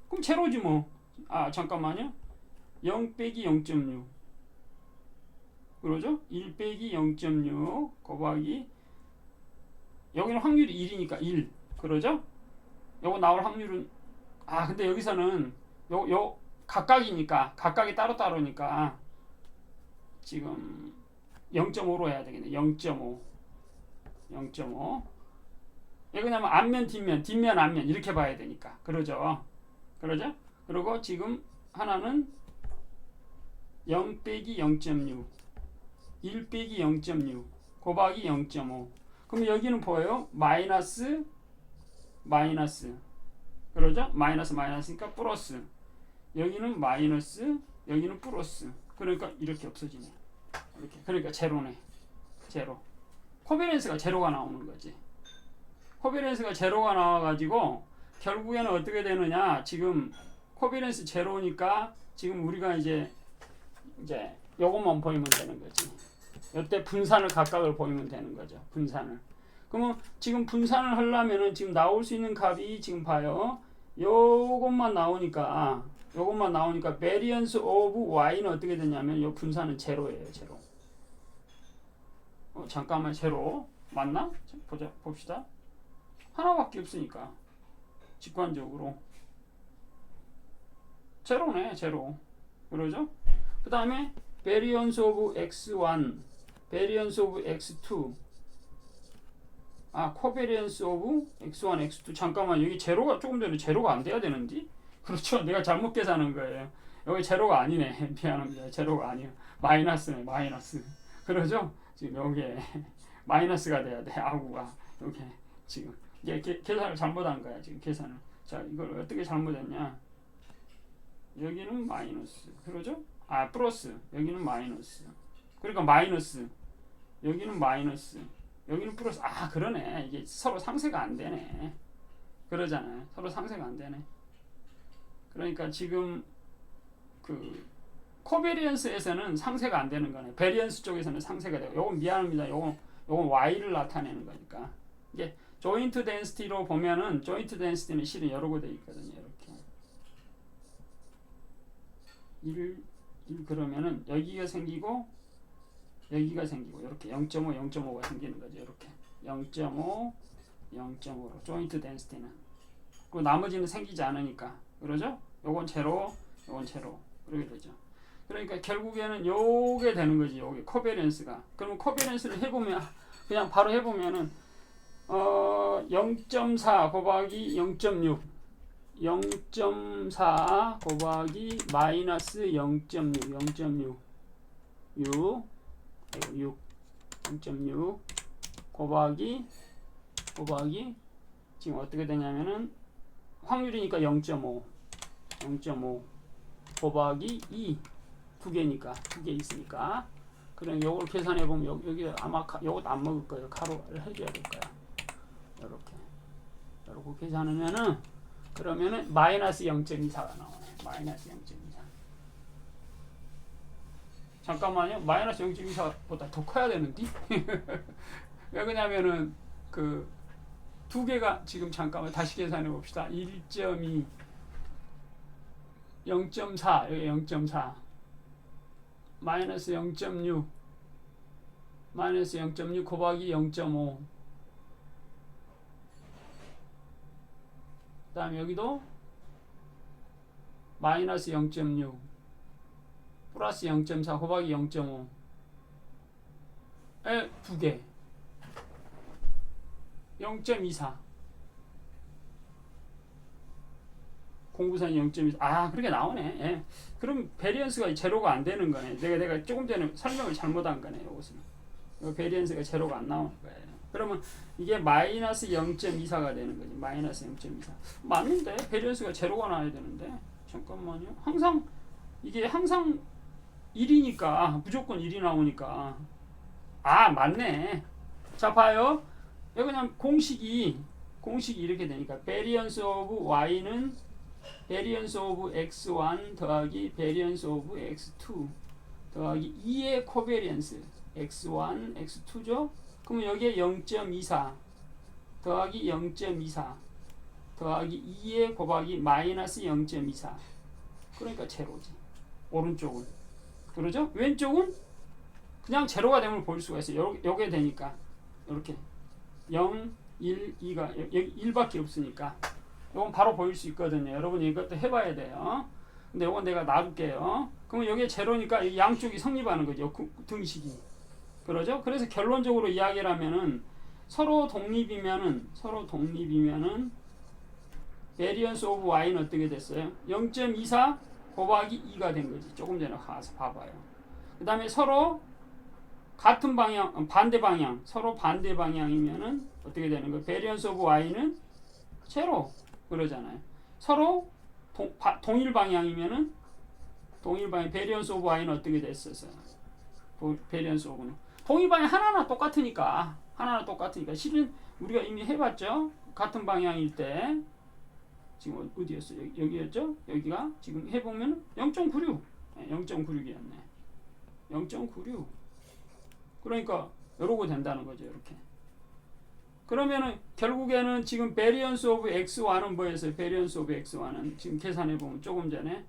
그럼 제로지 뭐. 잠깐만요. 0 빼기 0.6 그러죠? 1 빼기 0.6 곱하기 여기는 확률이 1이니까 1 그러죠? 요거 나올 확률은 근데 여기서는 요 각각이니까 각각이 따로따로니까 지금 0.5로 해야 되겠네. 0.5 왜냐면 앞면 뒷면 앞면 이렇게 봐야 되니까 그러죠? 그리고 지금 하나는 0 빼기 0.6 1 빼기 0.6 곱하기 0.5 그럼 여기는 뭐예요? 마이너스 그러죠? 마이너스 마이너스니까 플러스. 여기는 마이너스, 여기는 플러스. 그러니까 이렇게 없어지네. 이렇게. 그러니까 제로네. 제로. 코비런스가 제로가 나오는 거지. 코비런스가 제로가 나와가지고 결국에는 어떻게 되느냐? 지금 코비런스 제로니까 지금 우리가 이제 요것만 보이면 되는 거지. 이때 분산을 각각을 보이면 되는 거죠. 분산을. 그러면 지금 분산을 하려면은 지금 나올 수 있는 값이 지금 봐요. 요것만 나오니까 variance of y는 어떻게 되냐면 요 분산은 제로예요. 제로. 잠깐만 제로 맞나? 보자 봅시다. 하나밖에 없으니까 직관적으로 제로네. 제로. 그러죠? 그 다음에 variance of x1, variance of x2, covariance of x1, x2. 잠깐만 여기 제로가 조금 전에 제로가 안 돼야 되는데? 그렇죠. 내가 잘못 계산한 거예요. 여기 제로가 아니네. 미안합니다. 제로가 아니에요. 마이너스네. 마이너스. 그러죠? 지금 여기에 마이너스가 돼야 돼. 아구가 여기 지금 이게 계산을 잘못한 거야. 지금 계산을. 자, 이걸 어떻게 잘못했냐? 여기는 마이너스. 그러죠? 플러스. 여기는 마이너스. 그러니까 마이너스. 여기는 마이너스. 여기는 플러스. 그러네. 이게 서로 상쇄가 안 되네. 그러잖아요. 서로 상쇄가 안 되네. 그러니까 지금 그 코베리언스에서는 상쇄가 안 되는 거네. 베리언스 쪽에서는 상쇄가 되고. 요건 미안합니다. 요건 y를 나타내는 거니까. 이게 조인트 덴시티로 보면은 조인트 덴시티는 실은 여러 개 돼 있거든요. 이렇게 1 그러면은 여기가 생기고 여기가 생기고 이렇게 0.5, 0.5가 생기는 거죠. 이렇게 0.5, 0.5로 조인트 덴시티는. 그리고 나머지는 생기지 않으니까. 그러죠? 요건 제로, 요건 제로. 그렇게 되죠. 그러니까 결국에는 요게 되는 거지. 요게 코베런스가. 그러면 코베런스를 해보면 그냥 바로 해보면은 0.4 곱하기 0.6 0.4 곱하기 마이너스 0.6 0.6 곱하기 지금 어떻게 되냐면은 확률이니까 0.5 곱하기 2 두 개니까 두 개 있으니까 그럼 요걸 계산해 보면 여기 아마 요것도 안 먹을 거예요. 가로를 해줘야 될 거야. 이렇게 계산하면은 그러면은 마이너스 0.24가 나오네. 마이너스 0.24. 잠깐만요. 마이너스 0.24보다 더 커야 되는데? 왜 그러냐면은 그 두 개가 지금 잠깐만 다시 계산해 봅시다. 1.2 0.4 여기 0.4 마이너스 0.6 곱하기 0.5 그 다음에 여기도 마이너스 0.6 플러스 0.4 곱하기 0.5 에 두 개 0.24 공구선이 0.24 그렇게 나오네. 예. 그럼 베리언스가 제로가 안 되는 거네. 내가 조금 전에 설명을 잘못한 거네. 이것은 베리언스가 제로가 안 나오는 거예요. 그러면 이게 마이너스 0.24가 되는 거지. 마이너스 0.24 맞는데 베리언스가 제로가 나와야 되는데 잠깐만요. 이게 항상 1이니까 무조건 1이 나오니까 맞네. 자 봐요. 여기 그냥 공식이 이렇게 되니까 variance of y는 variance of x1 더하기 variance of x2 더하기 2의 코베리언스 x1, x2죠. 그러면 여기에 0.24 더하기 0.24 더하기 2의 곱하기 마이너스 0.24 그러니까 제로지. 오른쪽은. 그러죠? 왼쪽은 그냥 제로가 되면 볼 수가 있어요. 요게 되니까 이렇게 0, 1, 2가 여기 1밖에 없으니까 이건 바로 보일 수 있거든요. 여러분 이것도 해봐야 돼요. 근데 이건 내가 놔둘게요. 그러면 여기에 제로니까 양쪽이 성립하는 거죠. 등식이. 그러죠? 그래서 결론적으로 이야기를 하면은 서로 독립이면은 variance of y는 어떻게 됐어요? 0.24 곱하기 2가 된 거지. 조금 전에 가서 봐봐요. 그 다음에 서로 같은 방향, 반대 방향, 서로 반대 방향이면은 어떻게 되는 거예요? variance of y는 제로 그러잖아요. 서로 동일 방향이면은 동일 방향 베리언스 오브 y는 어떻게 됐었어요? 베리언스 오브는 동일 방향 하나하나 똑같으니까 실은 우리가 이미 해봤죠. 같은 방향일 때 지금 어디였어? 여기였죠? 여기가 지금 해보면 0.96 0.96이었네. 0.96 그러니까 이러고 된다는 거죠. 이렇게 그러면은 결국에는 지금 베리언스 오브 x1은 뭐였어요? 베리언스 오브 x1은 지금 계산해보면 조금 전에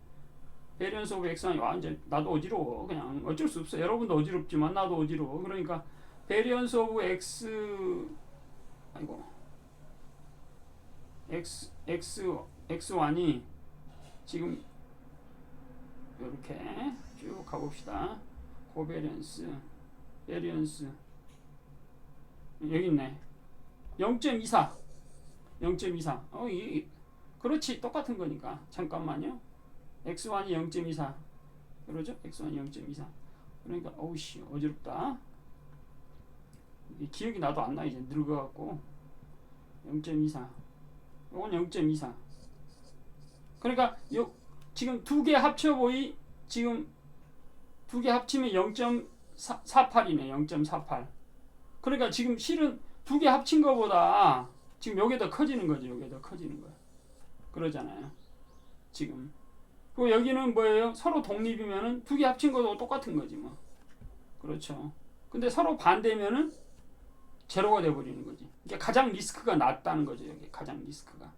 베리언스 오브 x1이 완전 나도 어지러워. 그냥 어쩔 수 없어. 여러분도 어지럽지만 나도 어지러워. 그러니까 베리언스 오브 x1이 지금 이렇게 쭉 가봅시다. 고베리언스 베리언스 여기 있네. 0.24 그렇지 똑같은 거니까 잠깐만요. x1이 0.24 그러죠? x1이 0.24 그러니까 어우씨 어지럽다. 기억이 나도 안 나. 이제 늙어갖고 0.24 이건 0.24 그러니까 지금 두 개 합쳐보이 지금 두 개 합치면 0.48이네. 0.48 그러니까 지금 실은 두 개 합친 거보다 지금 요게 더 커지는 거죠. 요게 더 커지는 거야. 그러잖아요. 지금. 그리고 여기는 뭐예요? 서로 독립이면은 두 개 합친 거도 똑같은 거지 뭐. 그렇죠. 근데 서로 반대면은 제로가 돼버리는 거지. 이게 가장 리스크가 낮다는 거죠. 여기 가장 리스크가.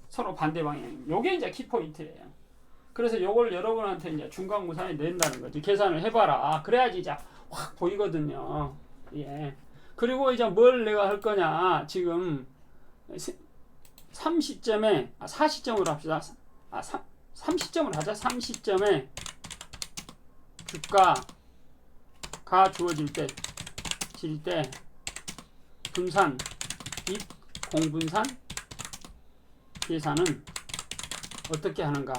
서로 반대 방향. 요게 이제 키포인트예요. 그래서 요걸 여러분한테 이제 중간고사에 낸다는 거지. 계산을 해봐라. 그래야지 이제 확 보이거든요. 예. 그리고 이제 뭘 내가 할 거냐. 지금 30점에 40점으로 합시다. 30점을 하자. 30점에 주가가 주어질 때 분산 및 공분산 계산은 어떻게 하는가?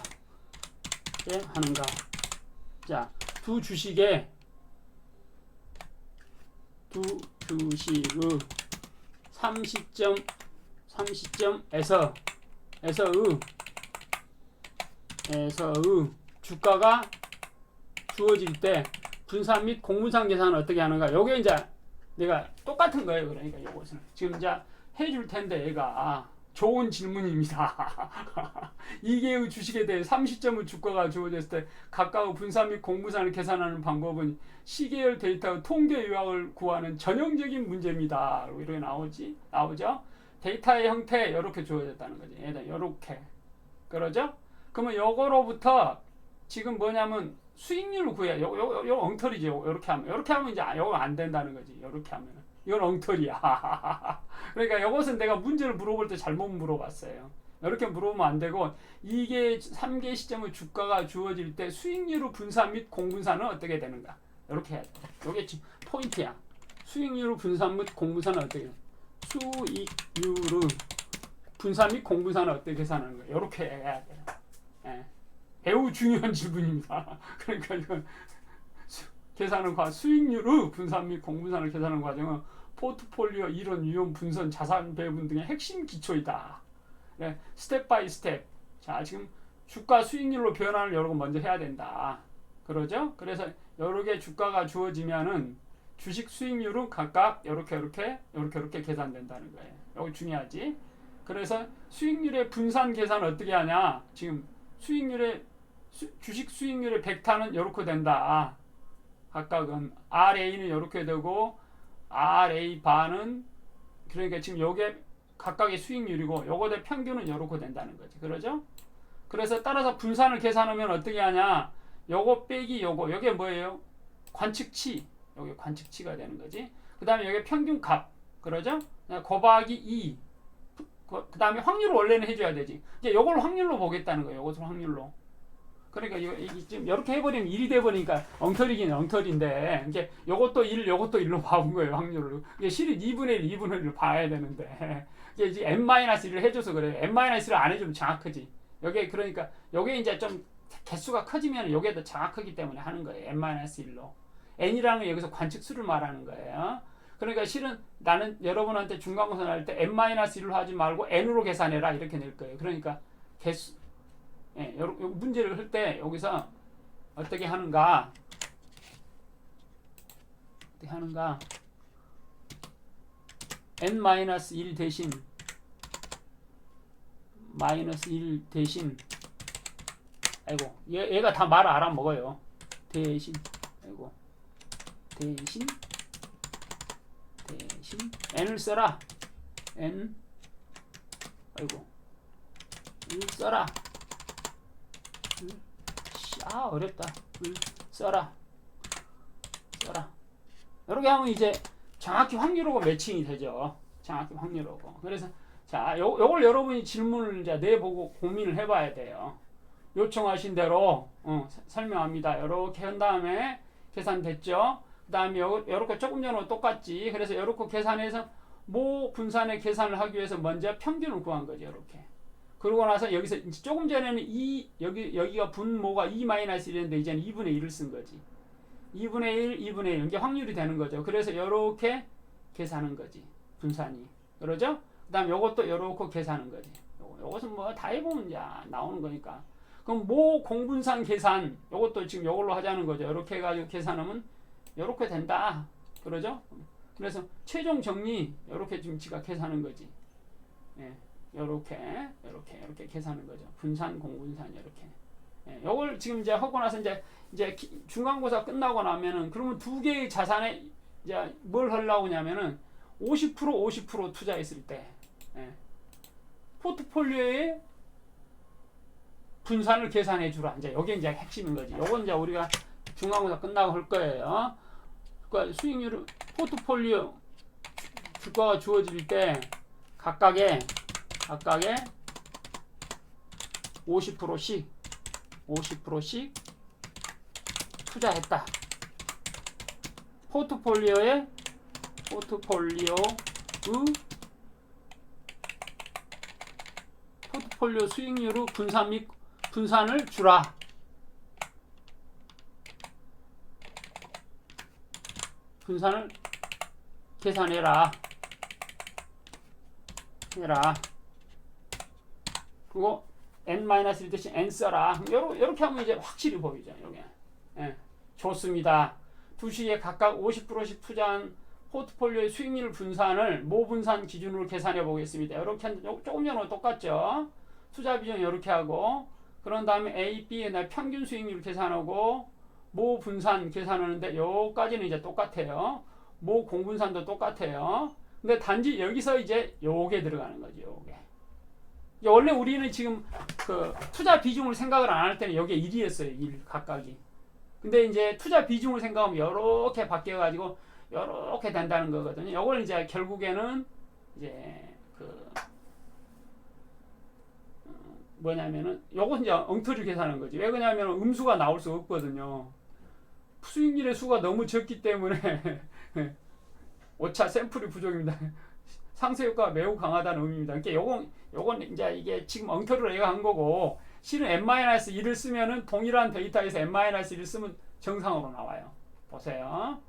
자, 두 주식의 30점에서의 주가가 주어질 때 분산 및 공분산 계산은 어떻게 하는가? 요게 이제 내가 똑같은 거예요. 그러니까 이것은 지금 이제 해줄 텐데 얘가 좋은 질문입니다. 이개의 주식에 대해 30점의 주가가 주어졌을 때 각각의 분산 및 공분산을 계산하는 방법은 시계열 데이터의 통계 요약을 구하는 전형적인 문제입니다. 이렇게 나오죠? 데이터의 형태 이렇게 주어졌다는 거지. 이렇게 그러죠? 그러면 요거로부터 지금 뭐냐면 수익률을 구해. 요 엉터리죠. 이렇게 하면 이제 요거 안 된다는 거지. 이렇게 하면은 이건 엉터리야. 그러니까 이것은 내가 문제를 물어볼 때 잘못 물어봤어요. 이렇게 물어보면 안 되고 이게 3개 시점의 주가가 주어질 때 수익률의 분산 및 공분산은 어떻게 되는가? 이렇게 해야 돼. 이게 포인트야. 수익률의 분산 및 공분산은 어떻게 돼? 수익률의 분산 및 공분산은 어떻게 계산하는 거야? 이렇게 해야 돼요. 예. 매우 중요한 질문입니다. 그러니까 이건 계산은 수익률의 분산 및 공분산을 계산하는 과정은 포트폴리오 이론, 유형, 분선, 자산 배분 등의 핵심 기초이다. 네, 스텝 바이 스텝. 자, 지금 주가 수익률로 변환을 여러 번 먼저 해야 된다. 그러죠? 그래서 여러 개 주가가 주어지면은 주식 수익률은 각각 이렇게 계산된다는 거예요. 여기 중요하지. 그래서 수익률의 분산 계산 어떻게 하냐? 지금 주식 수익률의 벡터는 이렇게 된다. 각각은 RA는 이렇게 되고 RA 바는 그러니까 지금 요게 각각의 수익률이고 요거의 평균은 이렇게 된다는 거지. 그러죠? 그래서 따라서 분산을 계산하면 어떻게 하냐? 요거 빼기 요게 뭐예요? 관측치. 요게 관측치가 되는 거지. 그 다음에 요게 평균값. 그러죠? 곱하기 2. 그 다음에 확률을 원래는 해줘야 되지. 이제 요걸 확률로 보겠다는 거예요. 요것을 확률로. 그러니까 이게 지금 이렇게 해버리면 1이 돼버리니까 엉터리긴 엉터리인데 이게 요것도 1, 요것도 1로 봐본 거예요. 확률을. 이게 실은 2분의 1, 2분의 1을 봐야 되는데 이게 이제 n-1을 해줘서 그래요. n-1을 안 해주면 정확하지. 여기 그러니까 요게 이제 좀 개수가 커지면 요게 더 정확하기 때문에 하는 거예요. n-1로. n이라는 건 여기서 관측수를 말하는 거예요. 그러니까 실은 나는 여러분한테 중간고사 할 때 n-1로 하지 말고 n으로 계산해라 이렇게 낼 거예요. 그러니까 개수, 예, 요 문제를 할 때 여기서 어떻게 하는가? 어떻게 하는가? n-1 대신 -1 대신 아이고 얘가 다 말 알아먹어요. 대신 아이고 대신 n을 써라. n 아이고 1 써라. 어렵다. 써라. 이렇게 하면 이제 정확히 확률하고 매칭이 되죠. 정확히 확률하고. 그래서 자, 요걸 여러분이 질문을 이제 내보고 고민을 해봐야 돼요. 요청하신 대로 설명합니다. 이렇게 한 다음에 계산됐죠. 그 다음에 요렇게 조금 전에 똑같지. 그래서 요렇게 계산해서 모 분산의 계산을 하기 위해서 먼저 평균을 구한 거죠. 이렇게. 그러고 나서 여기서 조금 전에는 여기가 분모가 2-1이었는데 이제는 2분의 1을 쓴 거지. 2분의 1, 2분의 1 이게 확률이 되는 거죠. 그래서 이렇게 계산하는 거지. 분산이. 그러죠? 그 다음 요것도 요렇게 계산하는 거지. 요것은 뭐 다 해보면 이제 나오는 거니까. 그럼 모 공분산 계산 요것도 지금 요걸로 하자는 거죠. 이렇게 해가지고 계산하면 요렇게 된다. 그러죠? 그래서 최종 정리 요렇게 지금 지가 계산하는 거지. 예. 요렇게 계산하는 거죠. 분산, 공분산 이렇게. 예, 요걸 지금 이제 하고 나서 이제 중간고사 끝나고 나면은 그러면 두 개의 자산에 이제 뭘 하려고 하냐면은 50% 투자했을 때 예, 포트폴리오의 분산을 계산해 주라. 이제 요게 이제 핵심인 거지. 요건 이제 우리가 중간고사 끝나고 할 거예요. 그러니까 수익률을 포트폴리오 주가가 주어질 때 각각의 50%씩 투자했다. 포트폴리오 수익률의 분산 및 분산을 주라. 분산을 계산해라. 그리고 n-1 대신 n 써라. 요렇게 하면 이제 확실히 보이죠. 요게. 예, 좋습니다. 두 시에 각각 50%씩 투자한 포트폴리오의 수익률 분산을 모 분산 기준으로 계산해 보겠습니다. 이렇게 조금 전에 똑같죠. 투자 비중 이렇게 하고 그런 다음에 A, B의 평균 수익률 계산하고 모 분산 계산하는데 요까지는 이제 똑같아요. 모 공분산도 똑같아요. 근데 단지 여기서 이제 요게 들어가는 거죠. 요게. 원래 우리는 지금 그 투자 비중을 생각을 안 할 때는 여기에 1이었어요. 1 각각이. 근데 이제 투자 비중을 생각하면 이렇게 바뀌어가지고 이렇게 된다는 거거든요. 이걸 이제 결국에는 이제 그 뭐냐면은 요건 이제 엉터리 계산하는 거지. 왜 그러냐면 음수가 나올 수 없거든요. 수익률의 수가 너무 적기 때문에 오차 샘플이 부족입니다. 상쇄 효과가 매우 강하다는 의미입니다. 그러니까 요건 이제 이게 지금 엉터리로 내가 한 거고 실은 n-1을 쓰면은 동일한 데이터에서 n-1을 쓰면 정상으로 나와요. 보세요.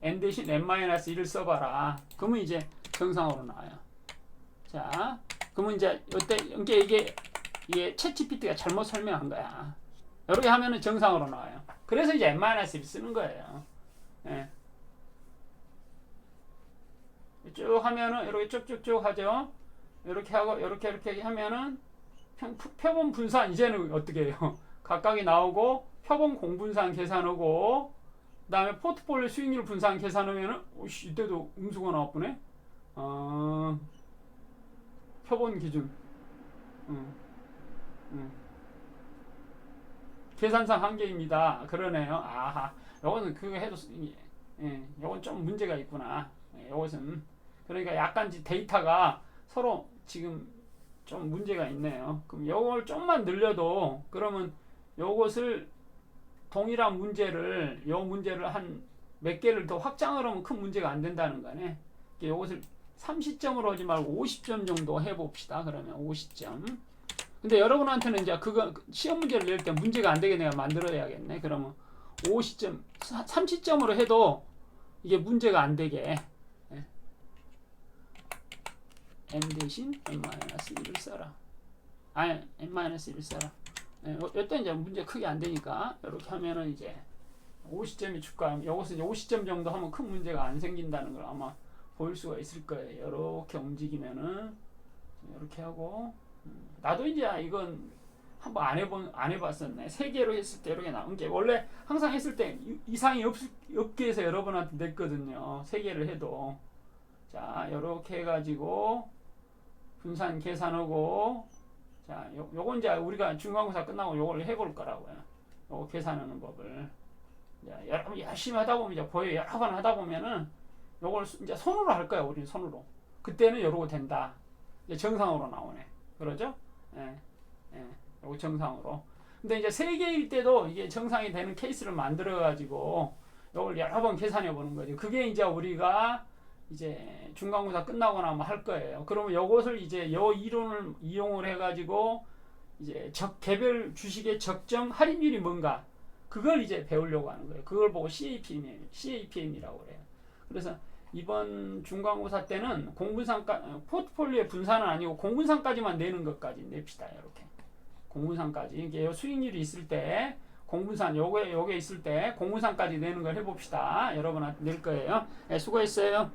n 대신 n-1을 써봐라. 그러면 이제 정상으로 나와요. 자, 그러면 이제 이때 이게 챗GPT가 잘못 설명한 거야. 이렇게 하면은 정상으로 나와요. 그래서 이제 n-1을 쓰는 거예요. 예. 쭉 하면은 이렇게 쭉쭉쭉 하죠. 이렇게 하고 이렇게 하면은 표본 분산 이제는 어떻게 해요? 각각이 나오고 표본 공분산 계산하고 그다음에 포트폴리오 수익률 분산 계산하면은 오씨 이때도 음수가 나왔구네. 표본 기준. 계산상 한계입니다. 그러네요. 아하. 요거는 그거 해도 요건 좀 문제가 있구나. 요것은 그러니까 약간 데이터가 서로 지금 좀 문제가 있네요. 그럼 요걸 좀만 늘려도 그러면 요것을 동일한 문제를 한 몇 개를 더 확장을 하면 큰 문제가 안 된다는 거네. 요것을 30점으로 하지 말고 50점 정도 해봅시다. 그러면 50점. 근데 여러분한테는 이제 그거 시험 문제를 낼 때 문제가 안 되게 내가 만들어야겠네. 그러면 50점, 30점으로 해도 이게 문제가 안 되게 n 대신 n-1을 써라. n-1 써라. 이때 이제 문제 크게 안 되니까 이렇게 하면은 이제 50점이 추가. 이것은 이제 50점 정도 하면 큰 문제가 안 생긴다는 걸 아마 보일 수가 있을 거예요. 이렇게 움직이면은 이렇게 하고 나도 이제 이건 한번 안 해봤었네. 세 개로 했을 때 이렇게 나온 게 원래 항상 했을 때 이상이 없게 해서 여러분한테 냈거든요. 세 개를 해도. 자, 이렇게 해가지고 분산 계산하고 자, 요건 이제 우리가 중간고사 끝나고 요걸 해볼 거라고요. 요거 계산하는 법을. 자, 여러분 열심히 하다 보면 이제 보여 여러 번 하다 보면은 요걸 이제 손으로 할 거야. 우리는 손으로. 그때는 요러고 된다. 이제 정상으로 나오네. 그러죠? 예. 예. 요거 정상으로. 근데 이제 세 개일 때도 이게 정상이 되는 케이스를 만들어 가지고 요걸 여러 번 계산해 보는 거죠. 그게 이제 우리가 이제 중간고사 끝나고 나면 할 거예요. 그러면 요것을 이제 요 이론을 이용을 해 가지고 이제 개별 주식의 적정 할인율이 뭔가 그걸 이제 배우려고 하는 거예요. 그걸 보고 CAPM이라고 그래요. 그래서 이번 중간고사 때는 포트폴리오의 분산은 아니고 공분산까지만 내는 것까지 냅시다. 이렇게 공분산까지 이게 수익률이 있을 때 공분산 요게 있을 때 공분산까지 내는 걸 해봅시다. 여러분한테 낼 거예요. 네, 수고했어요.